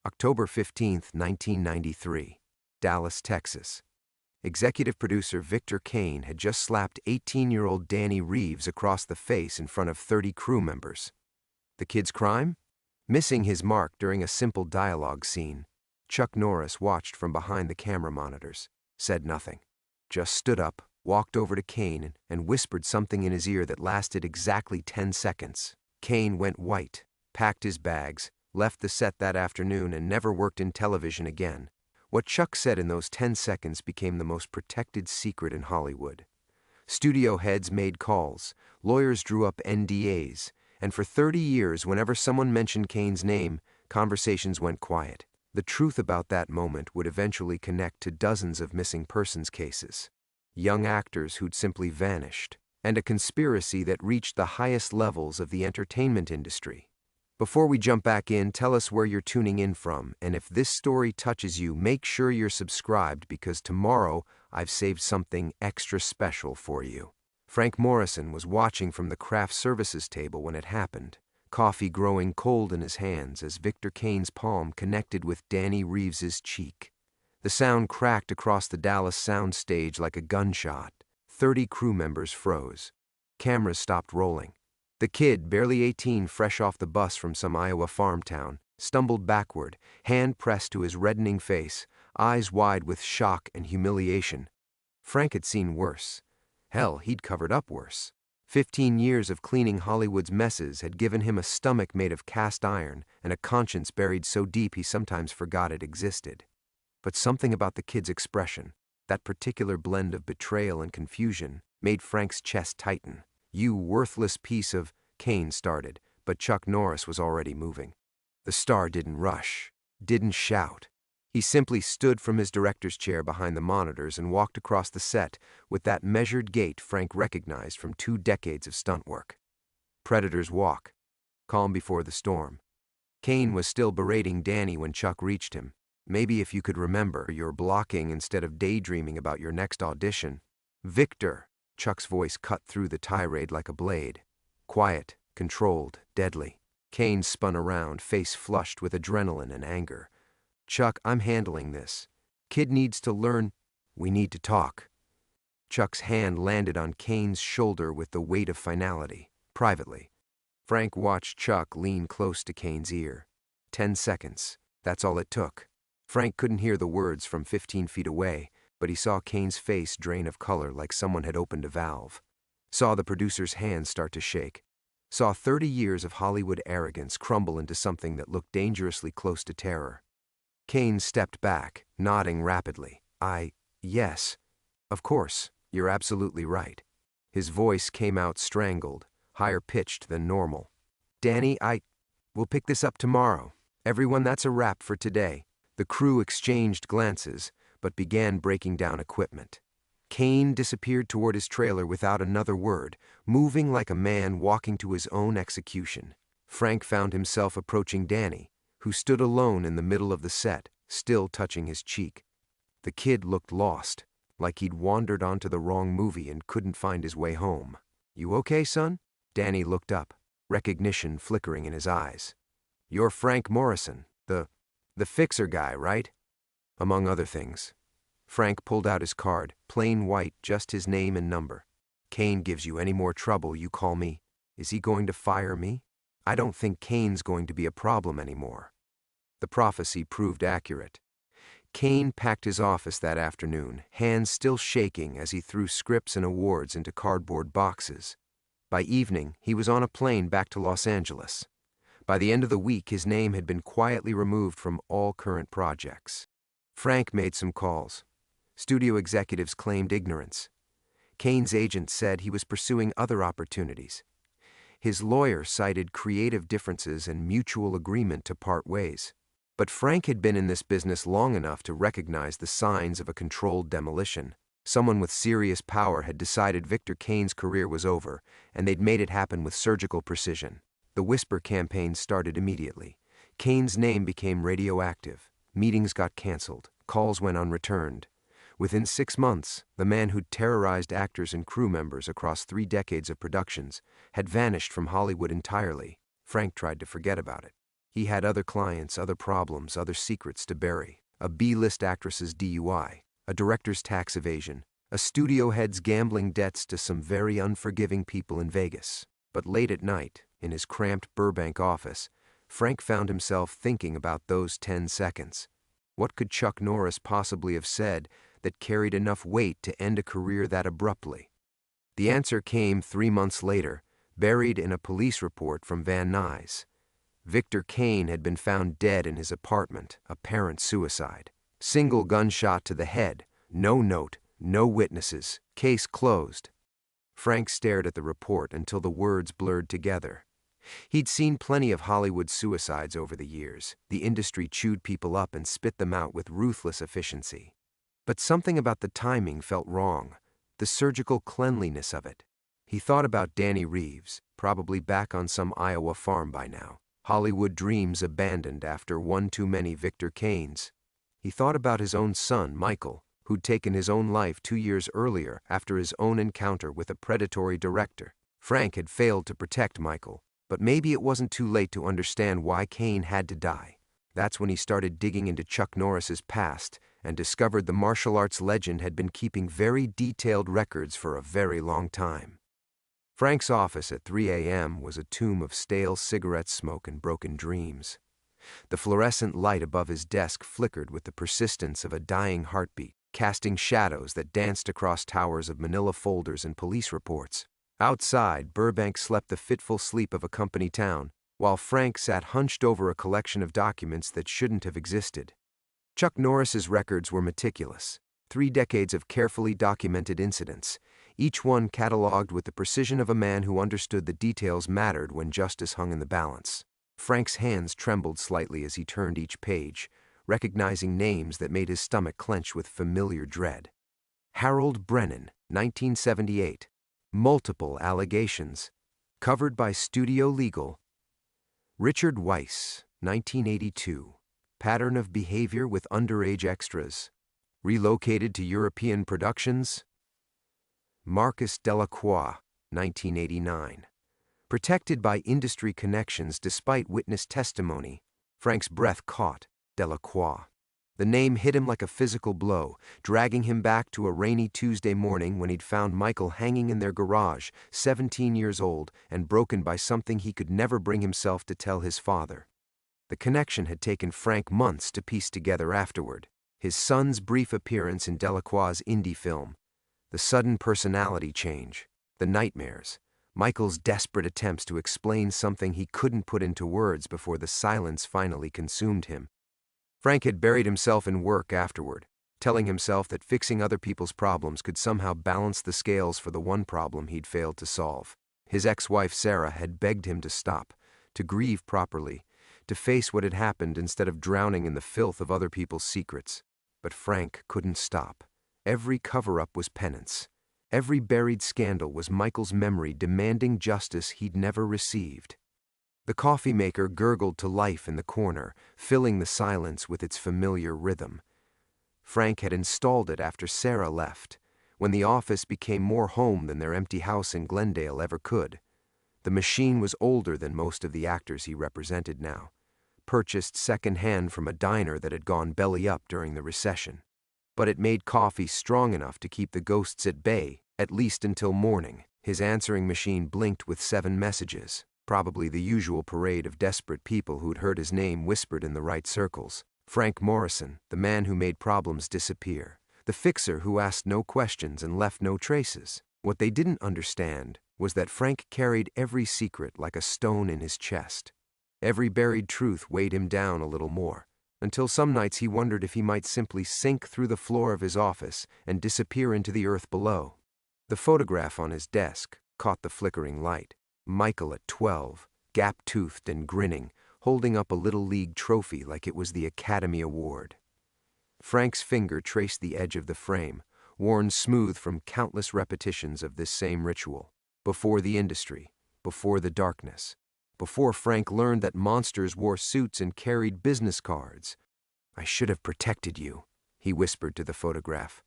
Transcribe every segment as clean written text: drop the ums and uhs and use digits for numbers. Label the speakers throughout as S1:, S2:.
S1: October 15, 1993, Dallas, Texas. Executive producer Victor Kane had just slapped 18-year-old Danny Reeves across the face in front of 30 crew members. The kid's crime? Missing his mark during a simple dialogue scene. Chuck Norris watched from behind the camera monitors, said nothing. Just stood up, walked over to Kane, and whispered something in his ear that lasted exactly 10 seconds. Kane went white, packed his bags, left the set that afternoon, and never worked in television again. What Chuck said in those 10 seconds became the most protected secret in Hollywood. Studio heads made calls, lawyers drew up NDAs, and for 30 years, whenever someone mentioned Kane's name, conversations went quiet. The truth about that moment would eventually connect to dozens of missing persons cases, young actors who'd simply vanished, and a conspiracy that reached the highest levels of the entertainment industry. Before we jump back in, tell us where you're tuning in from, and if this story touches you, make sure you're subscribed because tomorrow I've saved something extra special for you. Frank Morrison was watching from the craft services table when it happened, coffee growing cold in his hands as Victor Kane's palm connected with Danny Reeves's cheek. The sound cracked across the Dallas sound stage like a gunshot. 30 crew members froze. Cameras stopped rolling. The kid, barely 18, fresh off the bus from some Iowa farm town, stumbled backward, hand pressed to his reddening face, eyes wide with shock and humiliation. Frank had seen worse. Hell, he'd covered up worse. 15 years of cleaning Hollywood's messes had given him a stomach made of cast iron and a conscience buried so deep he sometimes forgot it existed. But something about the kid's expression, that particular blend of betrayal and confusion, made Frank's chest tighten. "You worthless piece of," Kane started, but Chuck Norris was already moving. The star didn't rush, didn't shout. He simply stood from his director's chair behind the monitors and walked across the set with that measured gait Frank recognized from 2 decades of stunt work. Predators walk, calm before the storm. Kane was still berating Danny when Chuck reached him. "Maybe if you could remember, you're blocking instead of daydreaming about your next audition." "Victor," Chuck's voice cut through the tirade like a blade. Quiet, controlled, deadly. Kane spun around, face flushed with adrenaline and anger. "Chuck, I'm handling this. Kid needs to learn. We need to talk." Chuck's hand landed on Kane's shoulder with the weight of finality, privately. Frank watched Chuck lean close to Kane's ear. 10 seconds. That's all it took. Frank couldn't hear the words from 15 feet away, but he saw Kane's face drain of color like someone had opened a valve. Saw the producer's hands start to shake. Saw 30 years of Hollywood arrogance crumble into something that looked dangerously close to terror. Kane stepped back, nodding rapidly. Yes. Of course, you're absolutely right." His voice came out strangled, higher pitched than normal. "Danny, we'll pick this up tomorrow. Everyone, that's a wrap for today." The crew exchanged glances, but began breaking down equipment. Kane disappeared toward his trailer without another word, moving like a man walking to his own execution. Frank found himself approaching Danny, who stood alone in the middle of the set, still touching his cheek. The kid looked lost, like he'd wandered onto the wrong movie and couldn't find his way home. "You okay, son?" Danny looked up, recognition flickering in his eyes. "You're Frank Morrison, the fixer guy, right?" "Among other things." Frank pulled out his card, plain white, just his name and number. "Kane gives you any more trouble, you call me. Is he going to fire me? I don't think Kane's going to be a problem anymore." The prophecy proved accurate. Kane packed his office that afternoon, hands still shaking as he threw scripts and awards into cardboard boxes. By evening, he was on a plane back to Los Angeles. By the end of the week, his name had been quietly removed from all current projects. Frank made some calls. Studio executives claimed ignorance. Kane's agent said he was pursuing other opportunities. His lawyer cited creative differences and mutual agreement to part ways. But Frank had been in this business long enough to recognize the signs of a controlled demolition. Someone with serious power had decided Victor Kane's career was over, and they'd made it happen with surgical precision. The Whisper campaign started immediately. Kane's name became radioactive. Meetings got canceled. Calls went unreturned. Within 6 months, the man who'd terrorized actors and crew members across 3 decades of productions had vanished from Hollywood entirely. Frank tried to forget about it. He had other clients, other problems, other secrets to bury. A B-list actress's DUI, a director's tax evasion, a studio head's gambling debts to some very unforgiving people in Vegas. But late at night, in his cramped Burbank office, Frank found himself thinking about those 10 seconds. What could Chuck Norris possibly have said that carried enough weight to end a career that abruptly? The answer came 3 months later, buried in a police report from Van Nuys. Victor Kane had been found dead in his apartment, apparent suicide. Single gunshot to the head, no note, no witnesses, case closed. Frank stared at the report until the words blurred together. He'd seen plenty of Hollywood suicides over the years. The industry chewed people up and spit them out with ruthless efficiency. But something about the timing felt wrong, the surgical cleanliness of it. He thought about Danny Reeves, probably back on some Iowa farm by now. Hollywood dreams abandoned after one too many Victor Kanes. He thought about his own son, Michael, who'd taken his own life 2 years earlier after his own encounter with a predatory director. Frank had failed to protect Michael, but maybe it wasn't too late to understand why Kane had to die. That's when he started digging into Chuck Norris's past and discovered the martial arts legend had been keeping very detailed records for a very long time. Frank's office at 3 a.m. was a tomb of stale cigarette smoke and broken dreams. The fluorescent light above his desk flickered with the persistence of a dying heartbeat, casting shadows that danced across towers of manila folders and police reports. Outside, Burbank slept the fitful sleep of a company town, while Frank sat hunched over a collection of documents that shouldn't have existed. Chuck Norris's records were meticulous. 3 decades of carefully documented incidents, each one catalogued with the precision of a man who understood the details mattered when justice hung in the balance. Frank's hands trembled slightly as he turned each page, recognizing names that made his stomach clench with familiar dread. Harold Brennan, 1978. Multiple allegations. Covered by Studio Legal. Richard Weiss, 1982. Pattern of behavior with underage extras. Relocated to European productions. Marcus Delacroix, 1989. Protected by industry connections despite witness testimony. Frank's breath caught. Delacroix. The name hit him like a physical blow, dragging him back to a rainy Tuesday morning when he'd found Michael hanging in their garage, 17 years old, and broken by something he could never bring himself to tell his father. The connection had taken Frank months to piece together afterward. His son's brief appearance in Delacroix's indie film, the sudden personality change, the nightmares, Michael's desperate attempts to explain something he couldn't put into words before the silence finally consumed him. Frank had buried himself in work afterward, telling himself that fixing other people's problems could somehow balance the scales for the one problem he'd failed to solve. His ex-wife Sarah had begged him to stop, to grieve properly, to face what had happened instead of drowning in the filth of other people's secrets. But Frank couldn't stop. Every cover-up was penance. Every buried scandal was Michael's memory demanding justice he'd never received. The coffee maker gurgled to life in the corner, filling the silence with its familiar rhythm. Frank had installed it after Sarah left, when the office became more home than their empty house in Glendale ever could. The machine was older than most of the actors he represented now, purchased second-hand from a diner that had gone belly-up during the recession. But it made coffee strong enough to keep the ghosts at bay, at least until morning. His answering machine blinked with 7 messages, probably the usual parade of desperate people who'd heard his name whispered in the right circles. Frank Morrison, the man who made problems disappear, the fixer who asked no questions and left no traces. What they didn't understand was that Frank carried every secret like a stone in his chest. Every buried truth weighed him down a little more, until some nights he wondered if he might simply sink through the floor of his office and disappear into the earth below. The photograph on his desk caught the flickering light. Michael at 12, gap-toothed and grinning, holding up a Little League trophy like it was the Academy Award. Frank's finger traced the edge of the frame, worn smooth from countless repetitions of this same ritual. Before the industry, before the darkness, before Frank learned that monsters wore suits and carried business cards. "I should have protected you," he whispered to the photograph.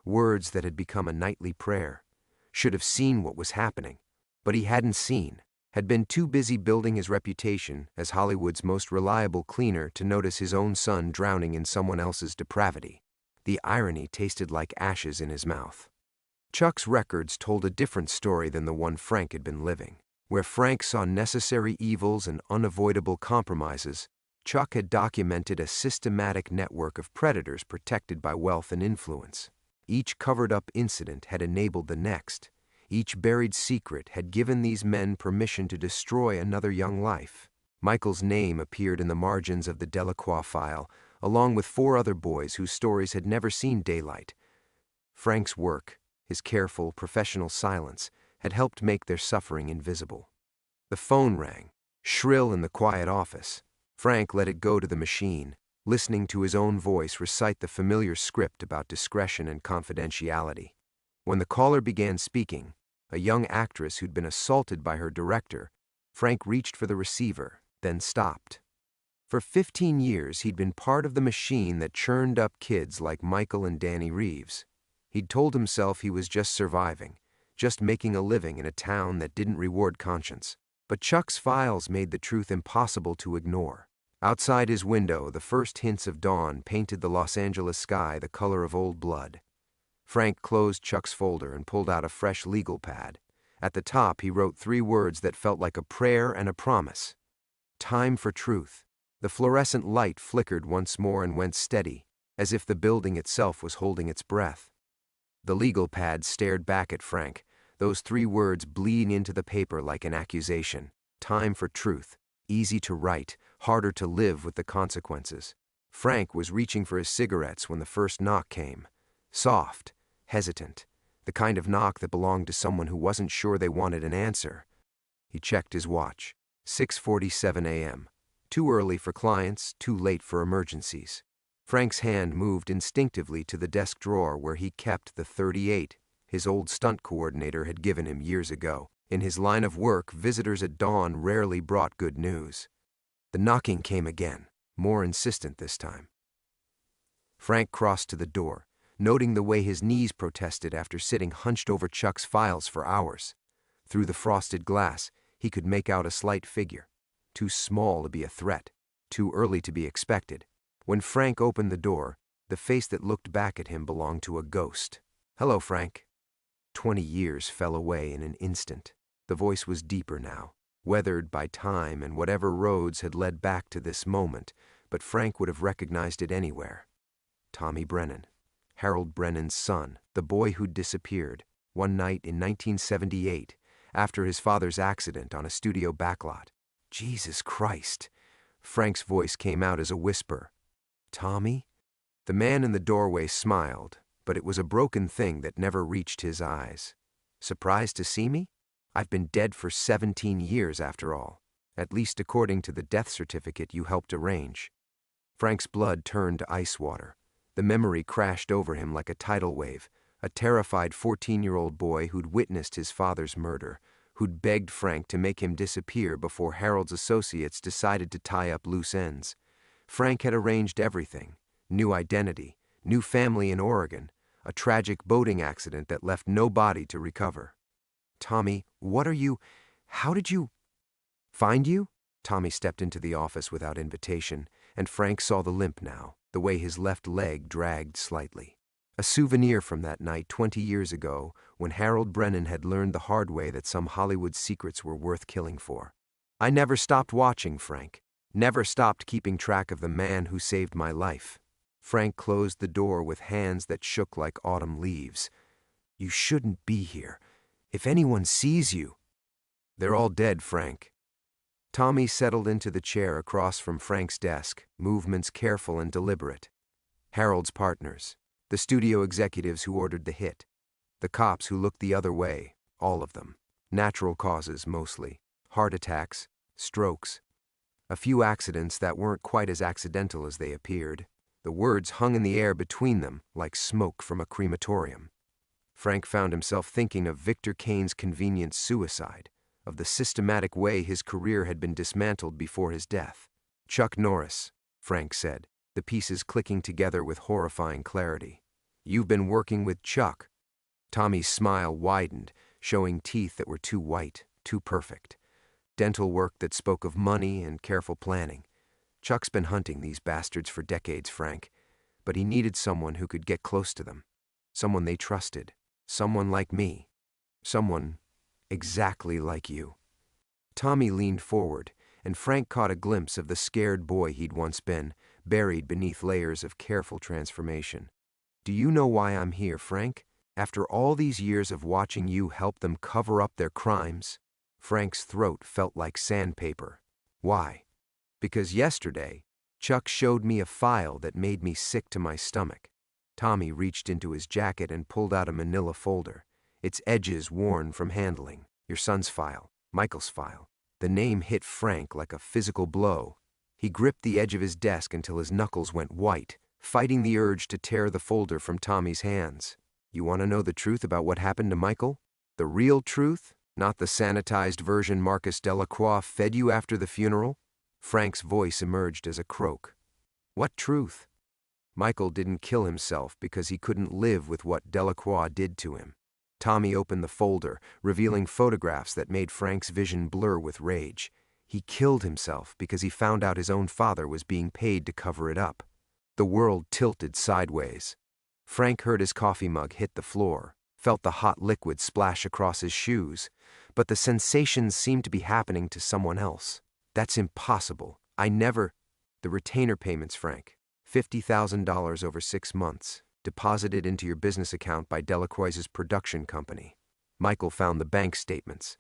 S1: Words that had become a nightly prayer. Should have seen what was happening. But he hadn't seen. had been too busy building his reputation as Hollywood's most reliable cleaner to notice his own son drowning in someone else's depravity. The irony tasted like ashes in his mouth. Chuck's records told a different story than the one Frank had been living. Where Frank saw necessary evils and unavoidable compromises, Chuck had documented a systematic network of predators protected by wealth and influence. Each covered-up incident had enabled the next. Each buried secret had given these men permission to destroy another young life. Michael's name appeared in the margins of the Delacroix file, along with 4 other boys whose stories had never seen daylight. Frank's work, his careful, professional silence, had helped make their suffering invisible. The phone rang, shrill in the quiet office. Frank let it go to the machine, listening to his own voice recite the familiar script about discretion and confidentiality. When the caller began speaking, a young actress who'd been assaulted by her director, Frank reached for the receiver, then stopped. For 15 years, he'd been part of the machine that churned up kids like Michael and Danny Reeves. He'd told himself he was just surviving, just making a living in a town that didn't reward conscience. But Chuck's files made the truth impossible to ignore. Outside his window, the first hints of dawn painted the Los Angeles sky the color of old blood. Frank closed Chuck's folder and pulled out a fresh legal pad. At the top, he wrote 3 words that felt like a prayer and a promise. Time for truth. The fluorescent light flickered once more and went steady, as if the building itself was holding its breath. The legal pad stared back at Frank, those 3 words bleeding into the paper like an accusation. Time for truth. Easy to write, harder to live with the consequences. Frank was reaching for his cigarettes when the first knock came. Soft, hesitant, the kind of knock that belonged to someone who wasn't sure they wanted an answer. He checked his watch. 6:47 a.m. Too early for clients, too late for emergencies. Frank's hand moved instinctively to the desk drawer where he kept the .38 his old stunt coordinator had given him years ago. In his line of work, visitors at dawn rarely brought good news. The knocking came again, more insistent this time. Frank crossed to the door, noting the way his knees protested after sitting hunched over Chuck's files for hours. Through the frosted glass, he could make out a slight figure. Too small to be a threat, too early to be expected. When Frank opened the door, the face that looked back at him belonged to a ghost. "Hello, Frank." 20 years fell away in an instant. The voice was deeper now, weathered by time and whatever roads had led back to this moment, but Frank would have recognized it anywhere. Tommy Brennan. Harold Brennan's son, the boy who'd disappeared, one night in 1978, after his father's accident on a studio backlot. Jesus Christ! Frank's voice came out as a whisper. "Tommy?" The man in the doorway smiled, but it was a broken thing that never reached his eyes. "Surprised to see me? I've been dead for 17 years after all, at least according to the death certificate you helped arrange." Frank's blood turned to ice water. The memory crashed over him like a tidal wave, a terrified 14-year-old boy who'd witnessed his father's murder, who'd begged Frank to make him disappear before Harold's associates decided to tie up loose ends. Frank had arranged everything: new identity, new family in Oregon, a tragic boating accident that left no body to recover. "Tommy, how did you find you?" Tommy stepped into the office without invitation, and Frank saw the limp now, the way his left leg dragged slightly. A souvenir from that night 20 years ago, when Harold Brennan had learned the hard way that some Hollywood secrets were worth killing for. "I never stopped watching, Frank. Never stopped keeping track of the man who saved my life." Frank closed the door with hands that shook like autumn leaves. "You shouldn't be here. If anyone sees you—" "They're all dead, Frank." Tommy settled into the chair across from Frank's desk, movements careful and deliberate. Harold's partners, the studio executives who ordered the hit, the cops who looked the other way, all of them. Natural causes mostly. Heart attacks, strokes. A few accidents that weren't quite as accidental as they appeared. The words hung in the air between them like smoke from a crematorium. Frank found himself thinking of Victor Kane's convenient suicide, of the systematic way his career had been dismantled before his death. "Chuck Norris," Frank said, the pieces clicking together with horrifying clarity. "You've been working with Chuck." Tommy's smile widened, showing teeth that were too white, too perfect. Dental work that spoke of money and careful planning. Chuck's been hunting these bastards for decades, Frank, but he needed someone who could get close to them. Someone they trusted. Someone like me. Someone exactly like you. Tommy leaned forward, and Frank caught a glimpse of the scared boy he'd once been, buried beneath layers of careful transformation. Do you know why I'm here, Frank? After all these years of watching you help them cover up their crimes? Frank's throat felt like sandpaper. Why? Because yesterday, Chuck showed me a file that made me sick to my stomach. Tommy reached into his jacket and pulled out a manila folder, its edges worn from handling. Your son's file, Michael's file. The name hit Frank like a physical blow. He gripped the edge of his desk until his knuckles went white, fighting the urge to tear the folder from Tommy's hands. You want to know the truth about what happened to Michael? The real truth? Not the sanitized version Marcus Delacroix fed you after the funeral? Frank's voice emerged as a croak. What truth? Michael didn't kill himself because he couldn't live with what Delacroix did to him. Tommy opened the folder, revealing photographs that made Frank's vision blur with rage. He killed himself because he found out his own father was being paid to cover it up. The world tilted sideways. Frank heard his coffee mug hit the floor, felt the hot liquid splash across his shoes, but the sensations seemed to be happening to someone else. That's impossible. I never... The retainer payments, Frank. $50,000 over 6 months, deposited into your business account by Delacroix's production company. Michael found the bank statements.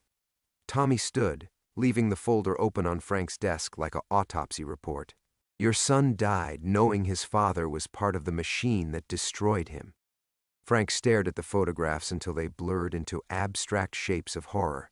S1: Tommy stood, leaving the folder open on Frank's desk like an autopsy report. Your son died knowing his father was part of the machine that destroyed him. Frank stared at the photographs until they blurred into abstract shapes of horror.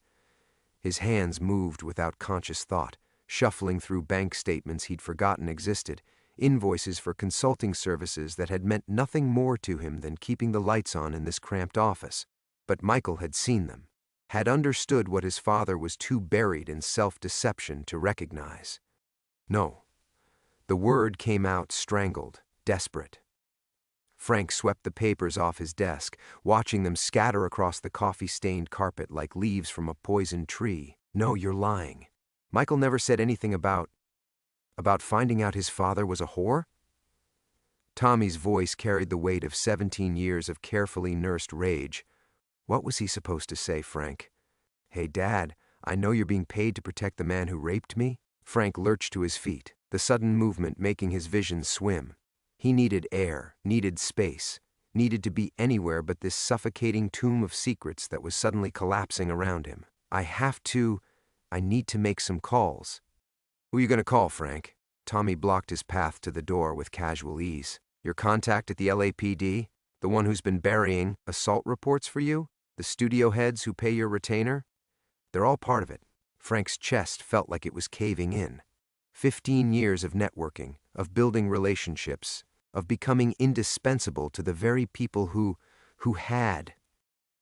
S1: His hands moved without conscious thought, shuffling through bank statements he'd forgotten existed, invoices for consulting services that had meant nothing more to him than keeping the lights on in this cramped office. But Michael had seen them, had understood what his father was too buried in self-deception to recognize. No. The word came out strangled, desperate. Frank swept the papers off his desk, watching them scatter across the coffee-stained carpet like leaves from a poisoned tree. No, you're lying. Michael never said anything about finding out his father was a whore? Tommy's voice carried the weight of 17 years of carefully nursed rage. What was he supposed to say, Frank? Hey, Dad, I know you're being paid to protect the man who raped me. Frank lurched to his feet, the sudden movement making his vision swim. He needed air, needed space, needed to be anywhere but this suffocating tomb of secrets that was suddenly collapsing around him. I need to make some calls. Who are you going to call, Frank? Tommy blocked his path to the door with casual ease. Your contact at the LAPD? The one who's been burying assault reports for you? The studio heads who pay your retainer? They're all part of it. Frank's chest felt like it was caving in. 15 years of networking, of building relationships, of becoming indispensable to the very people who had.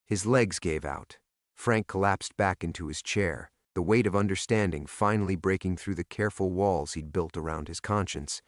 S1: His legs gave out. Frank collapsed back into his chair, the weight of understanding finally breaking through the careful walls he'd built around his conscience.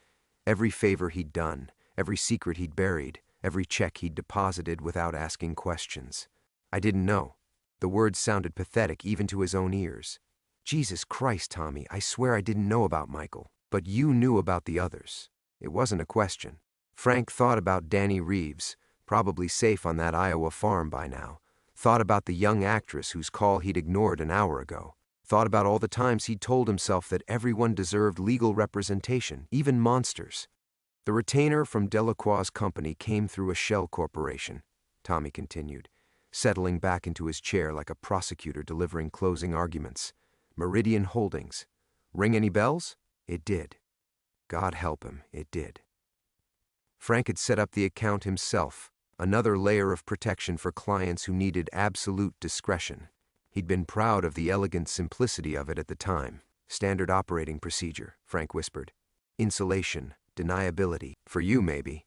S1: Every favor he'd done, every secret he'd buried, every check he'd deposited without asking questions. I didn't know. The words sounded pathetic even to his own ears. Jesus Christ, Tommy, I swear I didn't know about Michael, but you knew about the others. It wasn't a question. Frank thought about Danny Reeves, probably safe on that Iowa farm by now. Thought about the young actress whose call he'd ignored an hour ago. Thought about all the times he'd told himself that everyone deserved legal representation, even monsters. The retainer from Delacroix's company came through a shell corporation, Tommy continued, settling back into his chair like a prosecutor delivering closing arguments. Meridian Holdings. Ring any bells? It did. God help him, it did. Frank had set up the account himself, another layer of protection for clients who needed absolute discretion. He'd been proud of the elegant simplicity of it at the time. Standard operating procedure, Frank whispered. Insulation, deniability, for you maybe.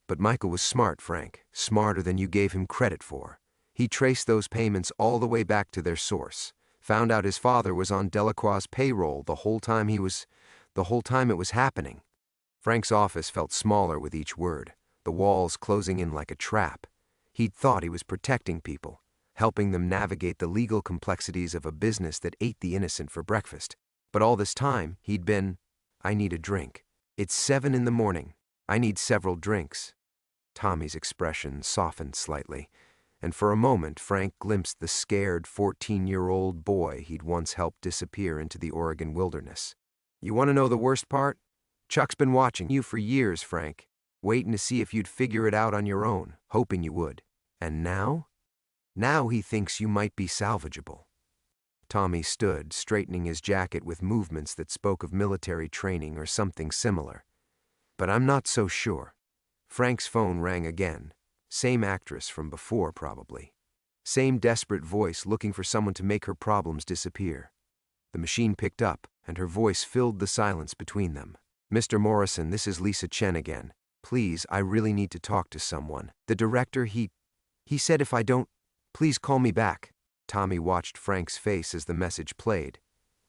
S1: But Michael was smart, Frank, smarter than you gave him credit for. He traced those payments all the way back to their source. Found out his father was on Delacroix's payroll the whole time it was happening. Frank's office felt smaller with each word, the walls closing in like a trap. He'd thought he was protecting people, helping them navigate the legal complexities of a business that ate the innocent for breakfast. But all this time, he'd been, "I need a drink. It's 7 in the morning. I need several drinks." Tommy's expression softened slightly, and for a moment Frank glimpsed the scared 14-year-old boy he'd once helped disappear into the Oregon wilderness. "You want to know the worst part? Chuck's been watching you for years, Frank, waiting to see if you'd figure it out on your own, hoping you would. And now? Now he thinks you might be salvageable." Tommy stood, straightening his jacket with movements that spoke of military training or something similar. "But I'm not so sure." Frank's phone rang again. Same actress from before, probably. Same desperate voice looking for someone to make her problems disappear. The machine picked up, and her voice filled the silence between them. "Mr. Morrison, this is Lisa Chen again. Please, I really need to talk to someone. The director, he said if I don't, please call me back." Tommy watched Frank's face as the message played.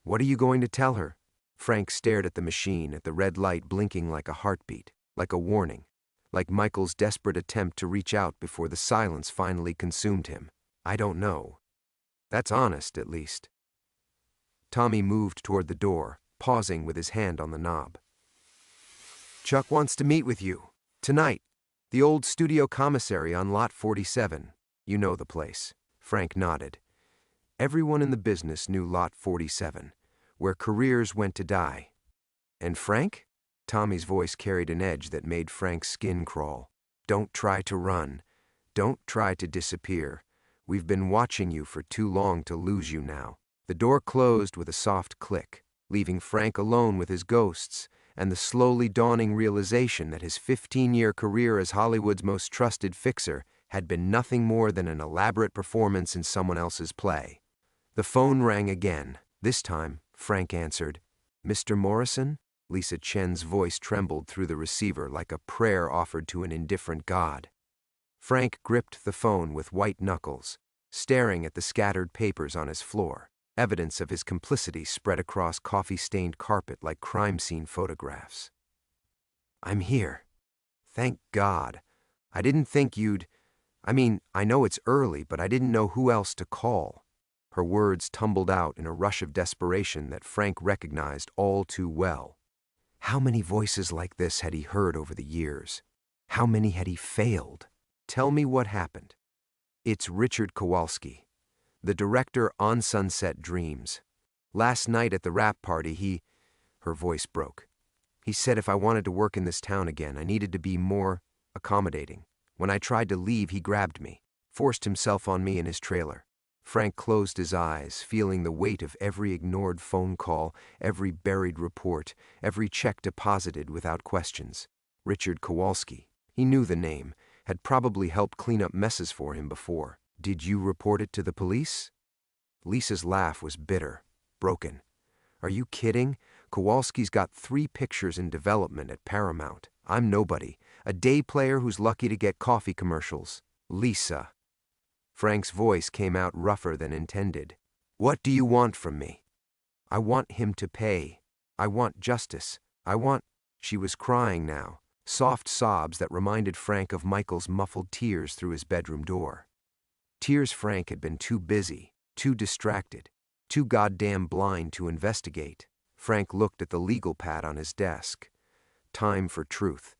S1: "What are you going to tell her?" Frank stared at the machine, at the red light blinking like a heartbeat, like a warning, like Michael's desperate attempt to reach out before the silence finally consumed him. "I don't know. That's honest, at least." Tommy moved toward the door, pausing with his hand on the knob. "Chuck wants to meet with you. Tonight. The old studio commissary on Lot 47. You know the place." Frank nodded. Everyone in the business knew Lot 47, where careers went to die. "And Frank?" Tommy's voice carried an edge that made Frank's skin crawl. "Don't try to run. Don't try to disappear. We've been watching you for too long to lose you now." The door closed with a soft click, leaving Frank alone with his ghosts and the slowly dawning realization that his 15-year career as Hollywood's most trusted fixer had been nothing more than an elaborate performance in someone else's play. The phone rang again. This time, Frank answered. "Mr. Morrison?" Lisa Chen's voice trembled through the receiver like a prayer offered to an indifferent god. Frank gripped the phone with white knuckles, staring at the scattered papers on his floor. Evidence of his complicity spread across coffee-stained carpet like crime scene photographs. "I'm here. Thank God. I didn't think you'd... I know it's early, but I didn't know who else to call." Her words tumbled out in a rush of desperation that Frank recognized all too well. How many voices like this had he heard over the years? How many had he failed? "Tell me what happened." "It's Richard Kowalski, the director on Sunset Dreams. Last night at the rap party, Her voice broke. "He said if I wanted to work in this town again, I needed to be more accommodating. When I tried to leave, he grabbed me, forced himself on me in his trailer." Frank closed his eyes, feeling the weight of every ignored phone call, every buried report, every check deposited without questions. Richard Kowalski. He knew the name, had probably helped clean up messes for him before. "Did you report it to the police?" Lisa's laugh was bitter, broken. "Are you kidding? Kowalski's got 3 pictures in development at Paramount. I'm nobody, a day player who's lucky to get coffee commercials." "Lisa." Frank's voice came out rougher than intended. "What do you want from me?" "I want him to pay. I want justice. I want..." She was crying now, soft sobs that reminded Frank of Michael's muffled tears through his bedroom door. Tears Frank had been too busy, too distracted, too goddamn blind to investigate. Frank looked at the legal pad on his desk. Time for truth.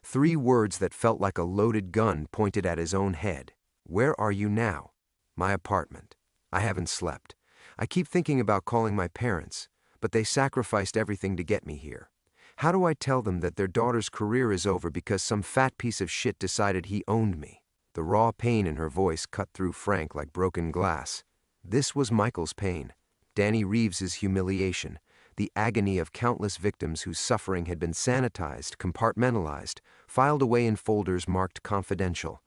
S1: 3 words that felt like a loaded gun pointed at his own head. "Where are you now?" "My apartment. I haven't slept. I keep thinking about calling my parents, but they sacrificed everything to get me here. How do I tell them that their daughter's career is over because some fat piece of shit decided he owned me?" The raw pain in her voice cut through Frank like broken glass. This was Michael's pain, Danny Reeves's humiliation, the agony of countless victims whose suffering had been sanitized, compartmentalized, filed away in folders marked confidential.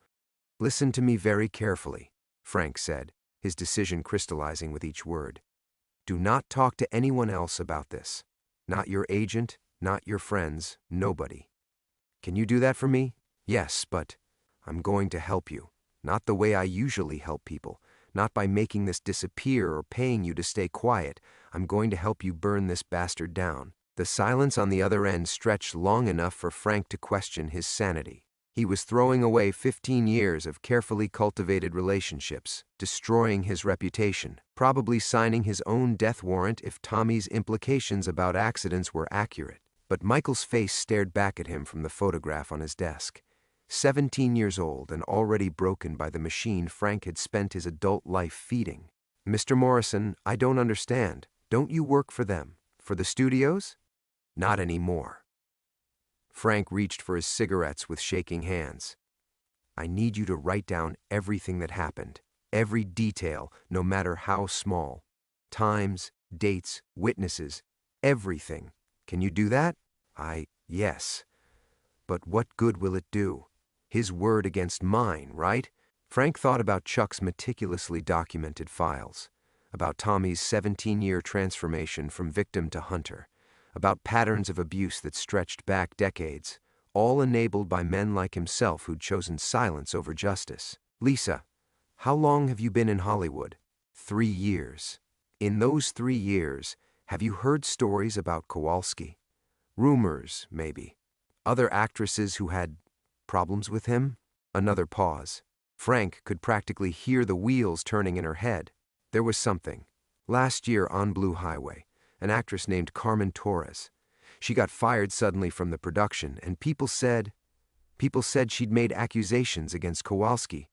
S1: "Listen to me very carefully," Frank said, his decision crystallizing with each word. "Do not talk to anyone else about this. Not your agent, not your friends, nobody. Can you do that for me?" "Yes, but I'm going to help you. Not the way I usually help people. Not by making this disappear or paying you to stay quiet. I'm going to help you burn this bastard down." The silence on the other end stretched long enough for Frank to question his sanity. He was throwing away 15 years of carefully cultivated relationships, destroying his reputation, probably signing his own death warrant if Tommy's implications about accidents were accurate. But Michael's face stared back at him from the photograph on his desk. 17 years old and already broken by the machine Frank had spent his adult life feeding. "Mr. Morrison, I don't understand. Don't you work for them? For the studios?" "Not anymore." Frank reached for his cigarettes with shaking hands. "I need you to write down everything that happened, every detail, no matter how small. Times, dates, witnesses, everything. Can you do that?" Yes. But what good will it do? His word against mine, right? Frank thought about Chuck's meticulously documented files, about Tommy's 17-year transformation from victim to hunter, about patterns of abuse that stretched back decades, all enabled by men like himself who'd chosen silence over justice. "Lisa, how long have you been in Hollywood?" 3 years. In those 3 years, have you heard stories about Kowalski? Rumors, maybe. Other actresses who had problems with him? Another pause. Frank could practically hear the wheels turning in her head. There was something. Last year on Blue Highway, an actress named Carmen Torres. She got fired suddenly from the production, and people said she'd made accusations against Kowalski,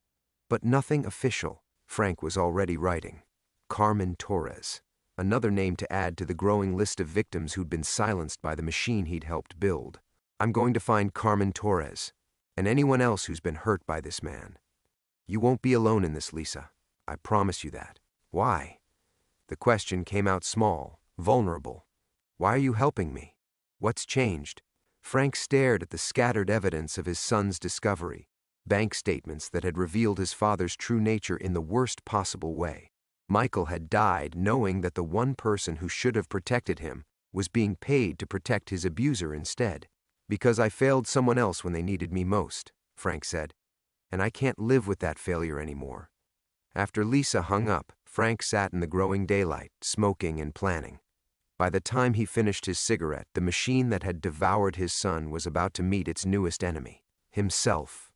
S1: but nothing official. Frank was already writing. Carmen Torres. Another name to add to the growing list of victims who'd been silenced by the machine he'd helped build. "I'm going to find Carmen Torres, and anyone else who's been hurt by this man. You won't be alone in this, Lisa. I promise you that." "Why?" The question came out small, vulnerable. "Why are you helping me? What's changed?" Frank stared at the scattered evidence of his son's discovery, bank statements that had revealed his father's true nature in the worst possible way. Michael had died knowing that the one person who should have protected him was being paid to protect his abuser instead. "Because I failed someone else when they needed me most," Frank said, "and I can't live with that failure anymore." After Lisa hung up, Frank sat in the growing daylight, smoking and planning. By the time he finished his cigarette, the machine that had devoured his son was about to meet its newest enemy, himself.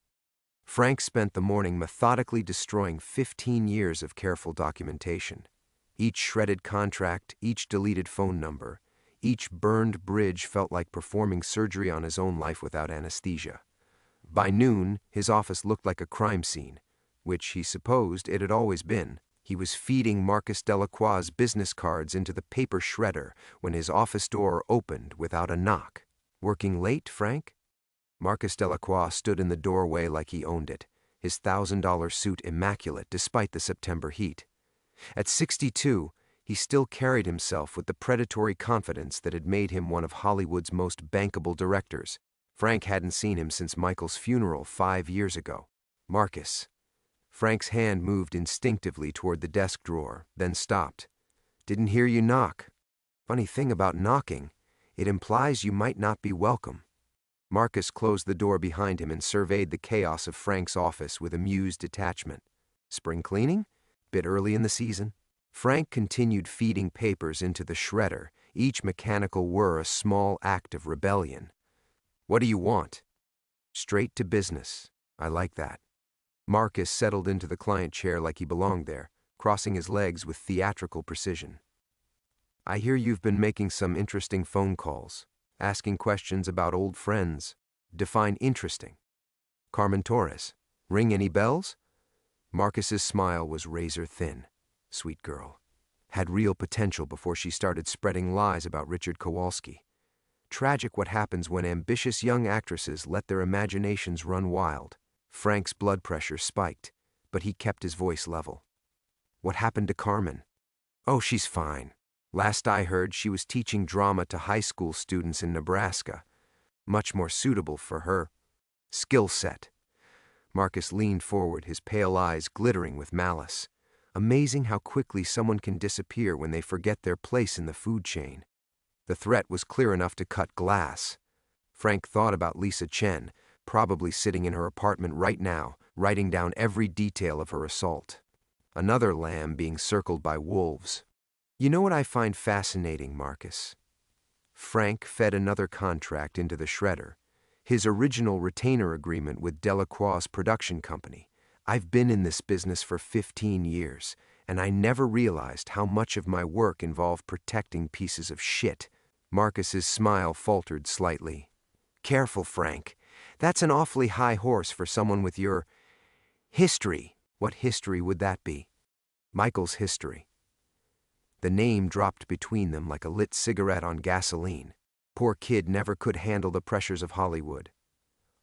S1: Frank spent the morning methodically destroying 15 years of careful documentation. Each shredded contract, each deleted phone number, each burned bridge felt like performing surgery on his own life without anesthesia. By noon, his office looked like a crime scene, which he supposed it had always been. He was feeding Marcus Delacroix's business cards into the paper shredder when his office door opened without a knock. "Working late, Frank?" Marcus Delacroix stood in the doorway like he owned it, his $1,000 suit immaculate despite the September heat. At 62, he still carried himself with the predatory confidence that had made him one of Hollywood's most bankable directors. Frank hadn't seen him since Michael's funeral 5 years ago. "Marcus." Frank's hand moved instinctively toward the desk drawer, then stopped. "Didn't hear you knock." "Funny thing about knocking, it implies you might not be welcome." Marcus closed the door behind him and surveyed the chaos of Frank's office with amused detachment. "Spring cleaning? Bit early in the season?" Frank continued feeding papers into the shredder, each mechanical whir a small act of rebellion. "What do you want?" "Straight to business. I like that." Marcus settled into the client chair like he belonged there, crossing his legs with theatrical precision. "I hear you've been making some interesting phone calls, asking questions about old friends. Define interesting." "Carmen Torres. Ring any bells?" Marcus's smile was razor thin. Sweet girl. Had real potential before she started spreading lies about Richard Kowalski. Tragic what happens when ambitious young actresses let their imaginations run wild. Frank's blood pressure spiked, but he kept his voice level. "What happened to Carmen?" "Oh, she's fine. Last I heard, she was teaching drama to high school students in Nebraska. Much more suitable for her skill set." Marcus leaned forward, his pale eyes glittering with malice. Amazing how quickly someone can disappear when they forget their place in the food chain. The threat was clear enough to cut glass. Frank thought about Lisa Chen, probably sitting in her apartment right now, writing down every detail of her assault. Another lamb being circled by wolves. "You know what I find fascinating, Marcus?" Frank fed another contract into the shredder, His original retainer agreement with Delacroix's production company. I've been in this business for 15 years, and I never realized how much of my work involved protecting pieces of shit. Marcus's smile faltered slightly. Careful, Frank. That's an awfully high horse for someone with your history. What history would that be? Michael's history. The name dropped between them like a lit cigarette on gasoline. Poor kid never could handle the pressures of Hollywood.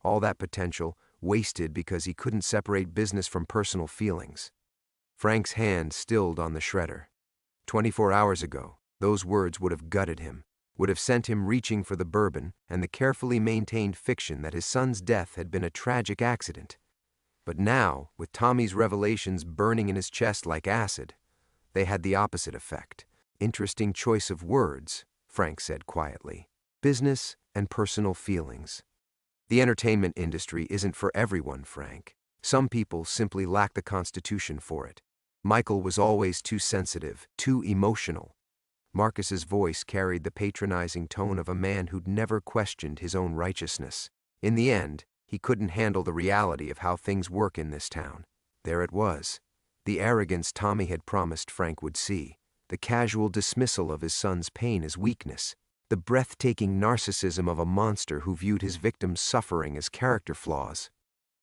S1: All that potential, wasted because he couldn't separate business from personal feelings. Frank's hand stilled on the shredder. 24 hours ago, those words would have gutted him, would have sent him reaching for the bourbon and the carefully maintained fiction that his son's death had been a tragic accident. But now, with Tommy's revelations burning in his chest like acid, they had the opposite effect. Interesting choice of words, Frank said quietly. Business and personal feelings. The entertainment industry isn't for everyone, Frank. Some people simply lack the constitution for it. Michael was always too sensitive, too emotional. Marcus's voice carried the patronizing tone of a man who'd never questioned his own righteousness. In the end, he couldn't handle the reality of how things work in this town. There it was. The arrogance Tommy had promised Frank would see. The casual dismissal of his son's pain as weakness. The breathtaking narcissism of a monster who viewed his victim's suffering as character flaws.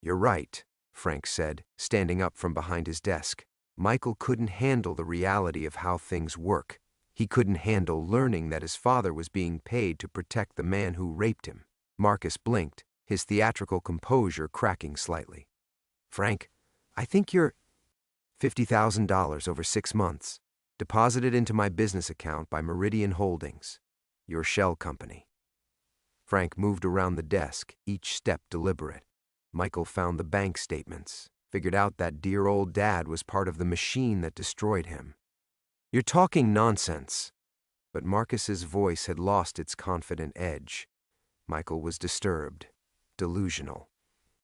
S1: You're right, Frank said, standing up from behind his desk. Michael couldn't handle the reality of how things work. He couldn't handle learning that his father was being paid to protect the man who raped him. Marcus blinked, his theatrical composure cracking slightly. Frank, I think you're $50,000 over 6 months, deposited into my business account by Meridian Holdings, your shell company. Frank moved around the desk, each step deliberate. Michael found the bank statements, figured out that dear old dad was part of the machine that destroyed him. You're talking nonsense. But Marcus's voice had lost its confident edge. Michael was disturbed, delusional.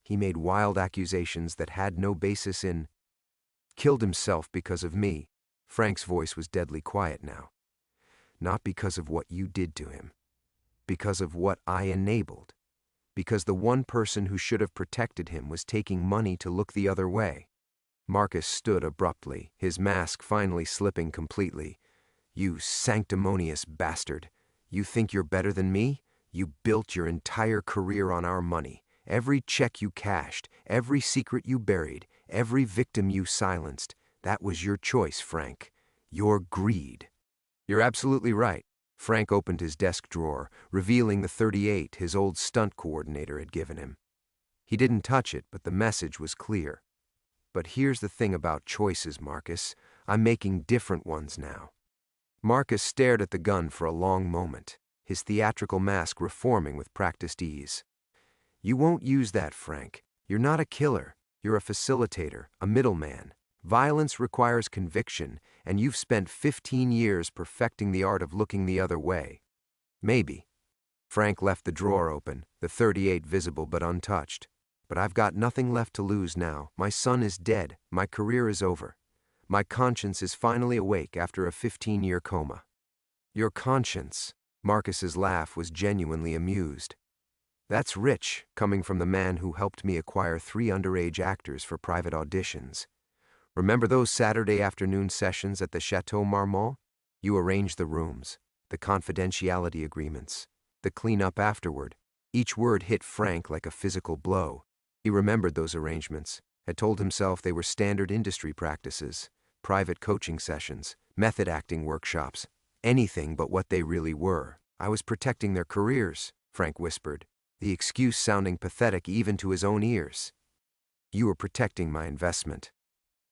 S1: He made wild accusations that had no basis in. Killed himself because of me. Frank's voice was deadly quiet now. Not because of what you did to him. Because of what I enabled. Because the one person who should have protected him was taking money to look the other way. Marcus stood abruptly, his mask finally slipping completely. You sanctimonious bastard. You think you're better than me? You built your entire career on our money. Every check you cashed, every secret you buried, every victim you silenced. That was your choice, Frank. Your greed. You're absolutely right. Frank opened his desk drawer, revealing the .38 his old stunt coordinator had given him. He didn't touch it, but the message was clear. But here's the thing about choices, Marcus. I'm making different ones now. Marcus stared at the gun for a long moment, his theatrical mask reforming with practiced ease. You won't use that, Frank. You're not a killer. You're a facilitator, a middleman. Violence requires conviction, and you've spent 15 years perfecting the art of looking the other way. Maybe. Frank left the drawer open, the .38 visible but untouched. But I've got nothing left to lose now. My son is dead. My career is over. My conscience is finally awake after a 15-year coma. Your conscience? Marcus's laugh was genuinely amused. That's rich, coming from the man who helped me acquire 3 underage actors for private auditions. Remember those Saturday afternoon sessions at the Chateau Marmont? You arranged the rooms, the confidentiality agreements, the cleanup afterward. Each word hit Frank like a physical blow. He remembered those arrangements, had told himself they were standard industry practices, private coaching sessions, method acting workshops, anything but what they really were. I was protecting their careers, Frank whispered, the excuse sounding pathetic even to his own ears. You were protecting my investment.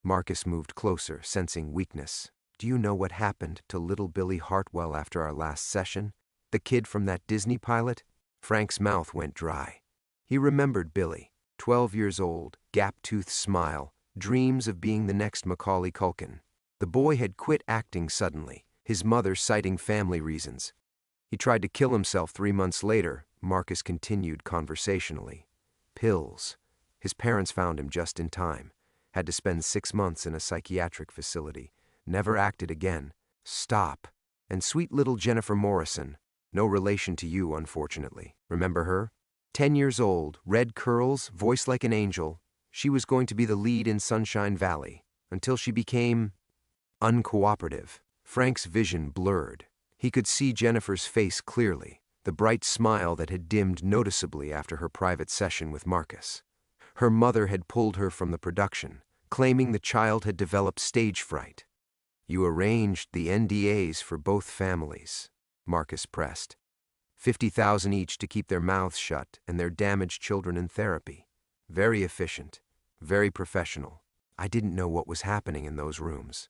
S1: Marcus moved closer, sensing weakness. Do you know what happened to little Billy Hartwell after our last session? The kid from that Disney pilot? Frank's mouth went dry. He remembered Billy. 12 years old, gap-toothed smile, dreams of being the next Macaulay Culkin. The boy had quit acting suddenly, his mother citing family reasons. He tried to kill himself 3 months later, Marcus continued conversationally. Pills. His parents found him just in time. Had to spend 6 months in a psychiatric facility. Never acted again. Stop. And sweet little Jennifer Morrison. No relation to you, unfortunately. Remember her? 10 years old, red curls, voice like an angel, she was going to be the lead in Sunshine Valley, until she became uncooperative. Frank's vision blurred. He could see Jennifer's face clearly, the bright smile that had dimmed noticeably after her private session with Marcus. Her mother had pulled her from the production, claiming the child had developed stage fright. "You arranged the NDAs for both families," Marcus pressed. 50,000 each to keep their mouths shut and their damaged children in therapy. Very efficient, very professional. I didn't know what was happening in those rooms.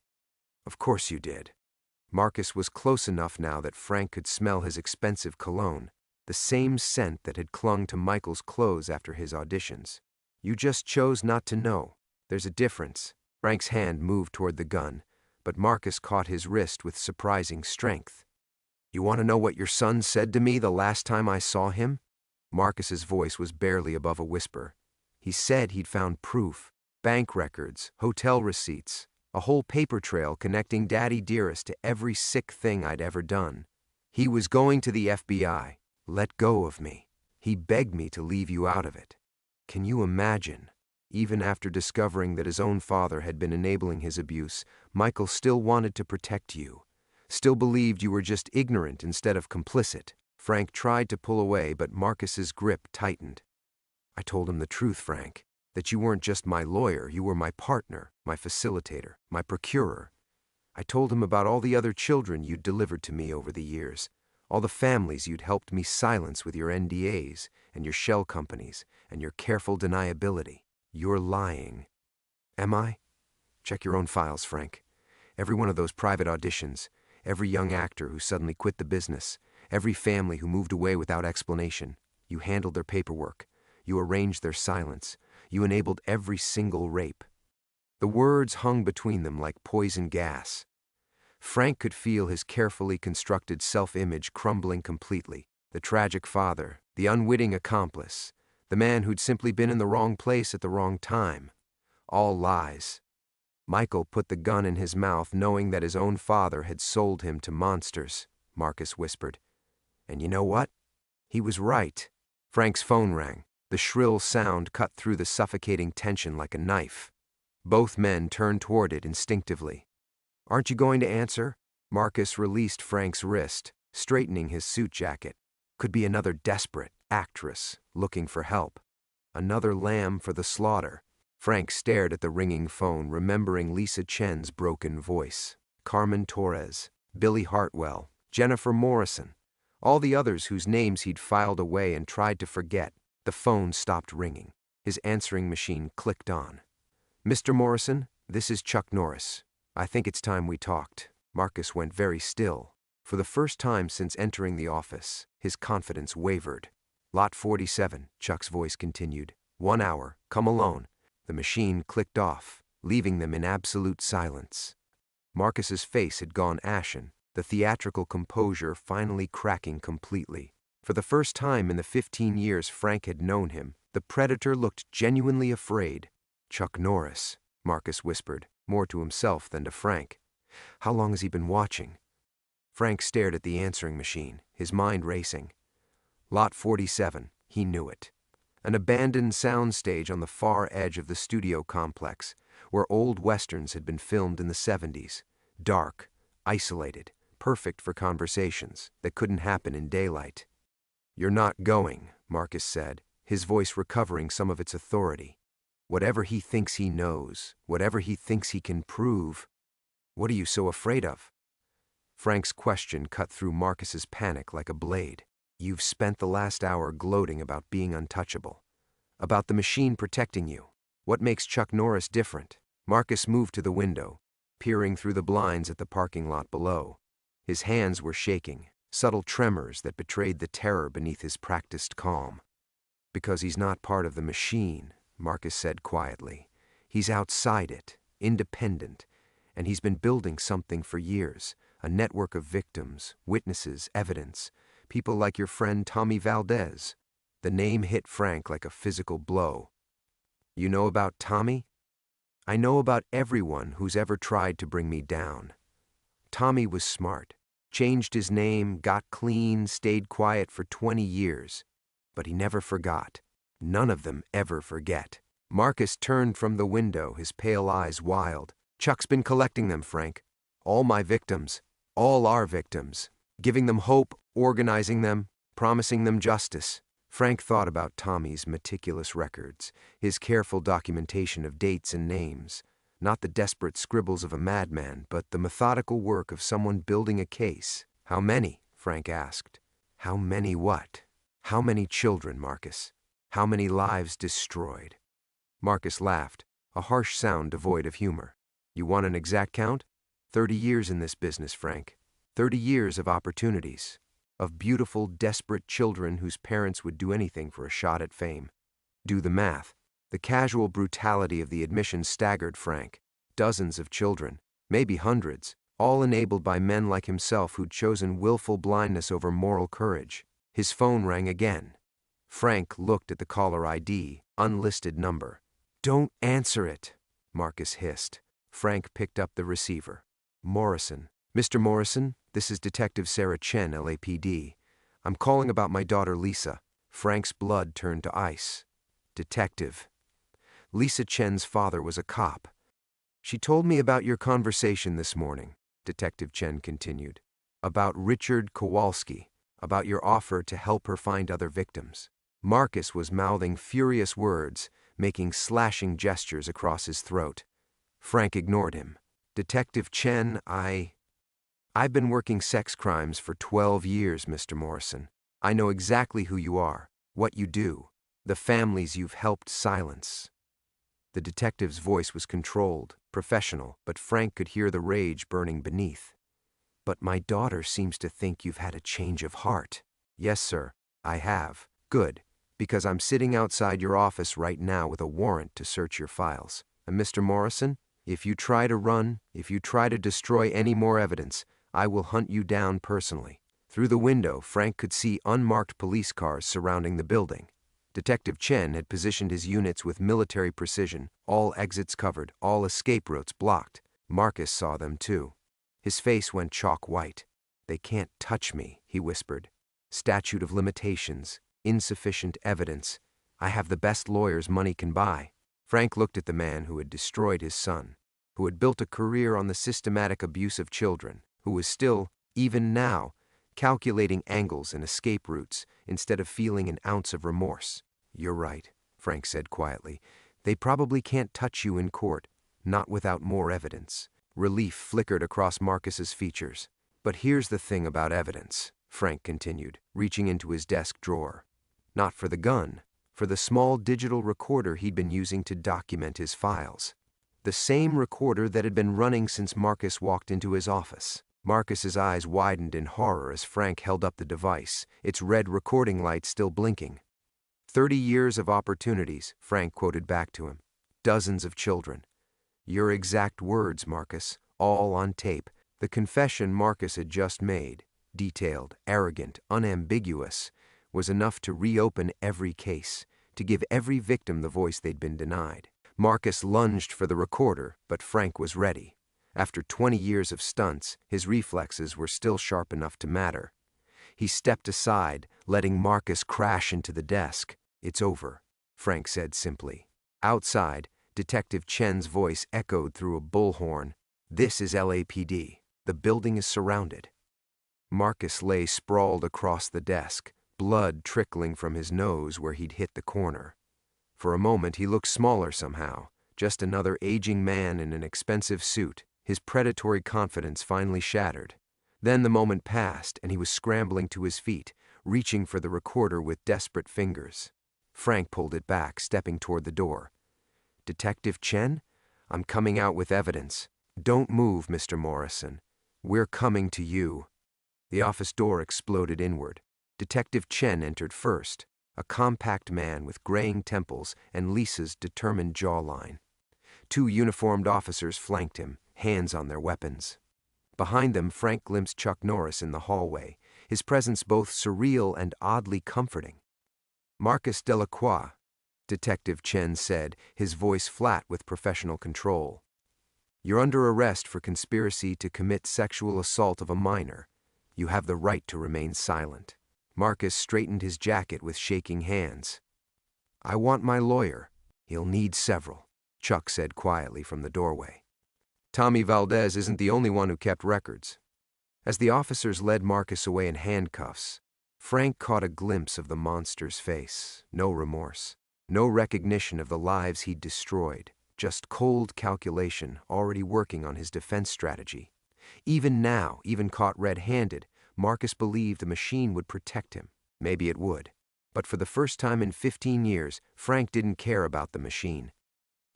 S1: Of course you did. Marcus was close enough now that Frank could smell his expensive cologne, the same scent that had clung to Michael's clothes after his auditions. You just chose not to know. There's a difference. Frank's hand moved toward the gun, but Marcus caught his wrist with surprising strength. "You want to know what your son said to me the last time I saw him?" Marcus's voice was barely above a whisper. "He said he'd found proof, bank records, hotel receipts, a whole paper trail connecting Daddy Dearest to every sick thing I'd ever done. He was going to the FBI. Let go of me. He begged me to leave you out of it. Can you imagine?" Even after discovering that his own father had been enabling his abuse, Michael still wanted to protect you. Still believed you were just ignorant instead of complicit. Frank tried to pull away, but Marcus's grip tightened. "I told him the truth, Frank, that you weren't just my lawyer, you were my partner, my facilitator, my procurer. I told him about all the other children you'd delivered to me over the years, all the families you'd helped me silence with your NDAs and your shell companies and your careful deniability. You're lying." "Am I?" "Check your own files, Frank. Every one of those private auditions, every young actor who suddenly quit the business, every family who moved away without explanation. You handled their paperwork. You arranged their silence. You enabled every single rape." The words hung between them like poison gas. Frank could feel his carefully constructed self-image crumbling completely. The tragic father, the unwitting accomplice, the man who'd simply been in the wrong place at the wrong time. All lies. Michael put the gun in his mouth knowing that his own father had sold him to monsters, Marcus whispered. And you know what? He was right. Frank's phone rang. The shrill sound cut through the suffocating tension like a knife. Both men turned toward it instinctively. "Aren't you going to answer?" Marcus released Frank's wrist, straightening his suit jacket. Could be another desperate actress looking for help. Another lamb for the slaughter. Frank stared at the ringing phone, remembering Lisa Chen's broken voice. Carmen Torres, Billy Hartwell, Jennifer Morrison, all the others whose names he'd filed away and tried to forget. The phone stopped ringing. His answering machine clicked on. "Mr. Morrison, this is Chuck Norris. I think it's time we talked." Marcus went very still. For the first time since entering the office, his confidence wavered. "Lot 47, Chuck's voice continued. 1 hour, come alone." The machine clicked off, leaving them in absolute silence. Marcus's face had gone ashen, the theatrical composure finally cracking completely. For the first time in the 15 years Frank had known him, the predator looked genuinely afraid. "Chuck Norris," Marcus whispered, more to himself than to Frank. "How long has he been watching?" Frank stared at the answering machine, his mind racing. Lot 47, he knew it. An abandoned soundstage on the far edge of the studio complex, where old westerns had been filmed in the 70s. Dark, isolated, perfect for conversations that couldn't happen in daylight. "You're not going," Marcus said, his voice recovering some of its authority. "Whatever he thinks he knows, whatever he thinks he can prove, what are you so afraid of?" Frank's question cut through Marcus's panic like a blade. "You've spent the last hour gloating about being untouchable, about the machine protecting you. What makes Chuck Norris different?" Marcus moved to the window, peering through the blinds at the parking lot below. His hands were shaking, subtle tremors that betrayed the terror beneath his practiced calm. "Because he's not part of the machine," Marcus said quietly. "He's outside it, independent, and he's been building something for years, a network of victims, witnesses, evidence, people like your friend Tommy Valdez." The name hit Frank like a physical blow. "You know about Tommy?" "I know about everyone who's ever tried to bring me down. Tommy was smart, changed his name, got clean, stayed quiet for 20 years. but he never forgot. None of them ever forget. Marcus turned from the window, his pale eyes wild. Chuck's been collecting them, Frank. All my victims. All our victims. Giving them hope, organizing them, promising them justice. Frank thought about Tommy's meticulous records, his careful documentation of dates and names. Not the desperate scribbles of a madman, but the methodical work of someone building a case. How many? Frank asked. How many what? How many children, Marcus? How many lives destroyed? Marcus laughed, a harsh sound devoid of humor. You want an exact count? 30 years in this business, Frank. 30 years of opportunities. Of beautiful, desperate children whose parents would do anything for a shot at fame. Do the math. The casual brutality of the admission staggered Frank. Dozens of children, maybe hundreds, all enabled by men like himself who'd chosen willful blindness over moral courage. His phone rang again. Frank looked at the caller ID, unlisted number. Don't answer it, Marcus hissed. Frank picked up the receiver. Morrison. Mr. Morrison, this is Detective Sarah Chen, LAPD. I'm calling about my daughter Lisa. Frank's blood turned to ice. Detective. Lisa Chen's father was a cop. She told me about your conversation this morning, Detective Chen continued. About Richard Kowalski, about your offer to help her find other victims. Marcus was mouthing furious words, making slashing gestures across his throat. Frank ignored him. Detective Chen, I've been working sex crimes for 12 years, Mr. Morrison. I know exactly who you are, what you do, the families you've helped silence. The detective's voice was controlled, professional, but Frank could hear the rage burning beneath. But my daughter seems to think you've had a change of heart. Yes, sir, I have. Good, because I'm sitting outside your office right now with a warrant to search your files. And Mr. Morrison, if you try to run, if you try to destroy any more evidence, I will hunt you down personally. Through the window, Frank could see unmarked police cars surrounding the building. Detective Chen had positioned his units with military precision, all exits covered, all escape routes blocked. Marcus saw them too. His face went chalk white. They can't touch me, he whispered. Statute of limitations, insufficient evidence. I have the best lawyers money can buy. Frank looked at the man who had destroyed his son, who had built a career on the systematic abuse of children, who was still, even now, calculating angles and escape routes instead of feeling an ounce of remorse. You're right, Frank said quietly. They probably can't touch you in court, not without more evidence. Relief flickered across Marcus's features. But here's the thing about evidence, Frank continued, reaching into his desk drawer. Not for the gun, for the small digital recorder he'd been using to document his files. The same recorder that had been running since Marcus walked into his office. Marcus's eyes widened in horror as Frank held up the device, its red recording light still blinking. 30 years of opportunities, Frank quoted back to him. Dozens of children. Your exact words, Marcus, all on tape. The confession Marcus had just made, detailed, arrogant, unambiguous, was enough to reopen every case, to give every victim the voice they'd been denied. Marcus lunged for the recorder, but Frank was ready. After 20 years of stunts, his reflexes were still sharp enough to matter. He stepped aside, letting Marcus crash into the desk. It's over, Frank said simply. Outside, Detective Chen's voice echoed through a bullhorn. This is LAPD. The building is surrounded. Marcus lay sprawled across the desk, blood trickling from his nose where he'd hit the corner. For a moment he looked smaller somehow, just another aging man in an expensive suit, his predatory confidence finally shattered. Then the moment passed and he was scrambling to his feet, reaching for the recorder with desperate fingers. Frank pulled it back, stepping toward the door. Detective Chen? I'm coming out with evidence. Don't move, Mr. Morrison. We're coming to you. The office door exploded inward. Detective Chen entered first, a compact man with graying temples and Lisa's determined jawline. 2 uniformed officers flanked him, hands on their weapons. Behind them, Frank glimpsed Chuck Norris in the hallway, his presence both surreal and oddly comforting. Marcus Delacroix, Detective Chen said, his voice flat with professional control. You're under arrest for conspiracy to commit sexual assault of a minor. You have the right to remain silent. Marcus straightened his jacket with shaking hands. "I want my lawyer. He'll need several," Chuck said quietly from the doorway. Tommy Valdez isn't the only one who kept records. As the officers led Marcus away in handcuffs, Frank caught a glimpse of the monster's face. No remorse. No recognition of the lives he'd destroyed. Just cold calculation, already working on his defense strategy. Even now, even caught red-handed, Marcus believed the machine would protect him. Maybe it would. But for the first time in 15 years, Frank didn't care about the machine.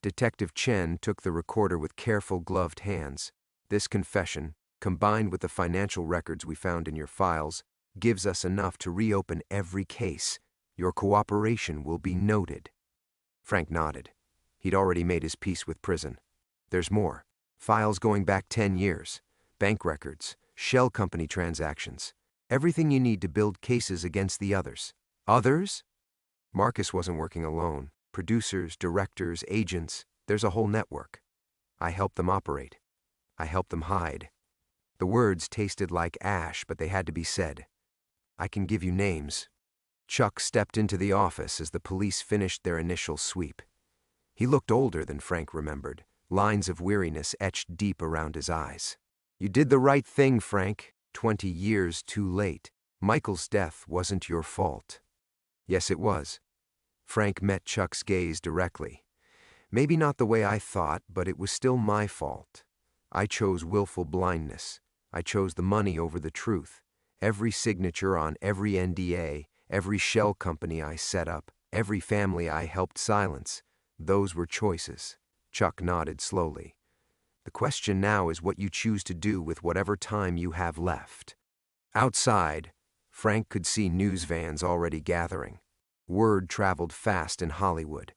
S1: Detective Chen took the recorder with careful, gloved hands. "This confession, combined with the financial records we found in your files, gives us enough to reopen every case. Your cooperation will be noted." Frank nodded. He'd already made his peace with prison. There's more. Files going back 10 years. Bank records. Shell company transactions. Everything you need to build cases against the others. Others? Marcus wasn't working alone. Producers, directors, agents. There's a whole network. I helped them operate. I helped them hide. The words tasted like ash, but they had to be said. "I can give you names." Chuck stepped into the office as the police finished their initial sweep. He looked older than Frank remembered, lines of weariness etched deep around his eyes. "You did the right thing, Frank. 20 years too late. Michael's death wasn't your fault." "Yes, it was." Frank met Chuck's gaze directly. "Maybe not the way I thought, but it was still my fault. I chose willful blindness. I chose the money over the truth. Every signature on every NDA, every shell company I set up, every family I helped silence. Those were choices." Chuck nodded slowly. "The question now is what you choose to do with whatever time you have left." Outside, Frank could see news vans already gathering. Word traveled fast in Hollywood.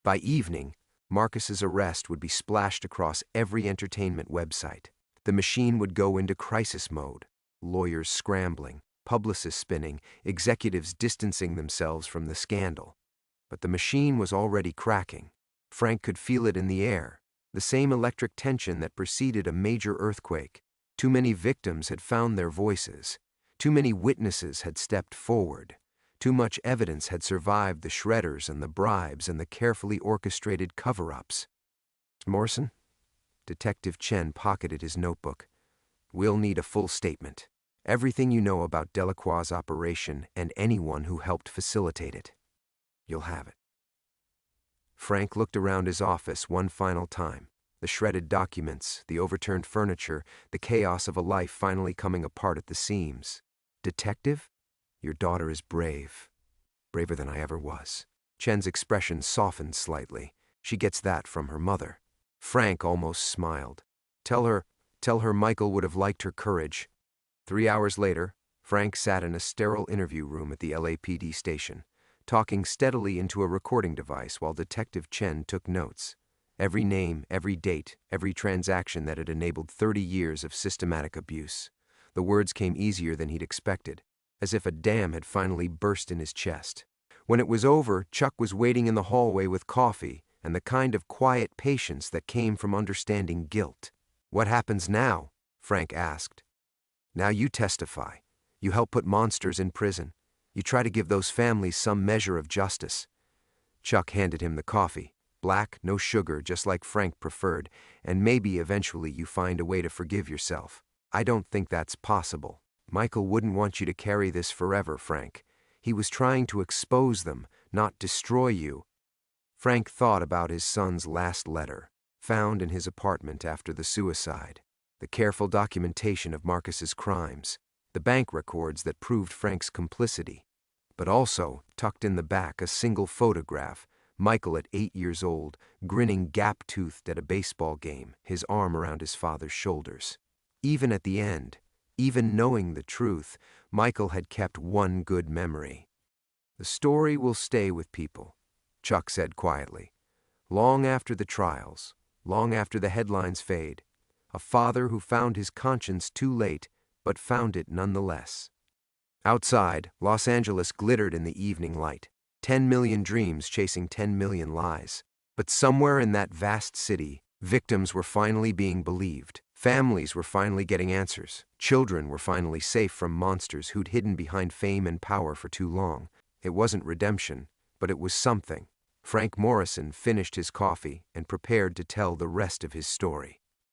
S1: By evening, Marcus's arrest would be splashed across every entertainment website. The machine would go into crisis mode. Lawyers scrambling, publicists spinning, executives distancing themselves from the scandal. But the machine was already cracking. Frank could feel it in the air, the same electric tension that preceded a major earthquake. Too many victims had found their voices. Too many witnesses had stepped forward. Too much evidence had survived the shredders and the bribes and the carefully orchestrated cover-ups. "Morrison?" Detective Chen pocketed his notebook. "We'll need a full statement. Everything you know about Delacroix's operation and anyone who helped facilitate it. You'll have it." Frank looked around his office one final time. The shredded documents, the overturned furniture, the chaos of a life finally coming apart at the seams. "Detective? Your daughter is brave. Braver than I ever was." Chen's expression softened slightly. "She gets that from her mother." Frank almost smiled. Tell her Michael would have liked her courage." 3 hours later, Frank sat in a sterile interview room at the LAPD station, talking steadily into a recording device while Detective Chen took notes. Every name, every date, every transaction that had enabled 30 years of systematic abuse. The words came easier than he'd expected, as if a dam had finally burst in his chest. When it was over, Chuck was waiting in the hallway with coffee and the kind of quiet patience that came from understanding guilt. "What happens now?" Frank asked. "Now you testify. You help put monsters in prison. You try to give those families some measure of justice." Chuck handed him the coffee. Black, no sugar, just like Frank preferred, and maybe eventually you find a way to forgive yourself. "I don't think that's possible. Michael wouldn't want you to carry this forever, Frank. He was trying to expose them, not destroy you." Frank thought about his son's last letter, found in his apartment after the suicide, the careful documentation of Marcus's crimes, the bank records that proved Frank's complicity, but also, tucked in the back, a single photograph, Michael at 8 years old, grinning gap-toothed at a baseball game, his arm around his father's shoulders. Even at the end, even knowing the truth, Michael had kept one good memory. "The story will stay with people," Chuck said quietly. "Long after the trials, long after the headlines fade, a father who found his conscience too late, but found it nonetheless." Outside, Los Angeles glittered in the evening light. 10 million dreams chasing 10 million lies. But somewhere in that vast city, victims were finally being believed. Families were finally getting answers. Children were finally safe from monsters who'd hidden behind fame and power for too long. It wasn't redemption, but it was something. Frank Morrison finished his coffee and prepared to tell the rest of his story.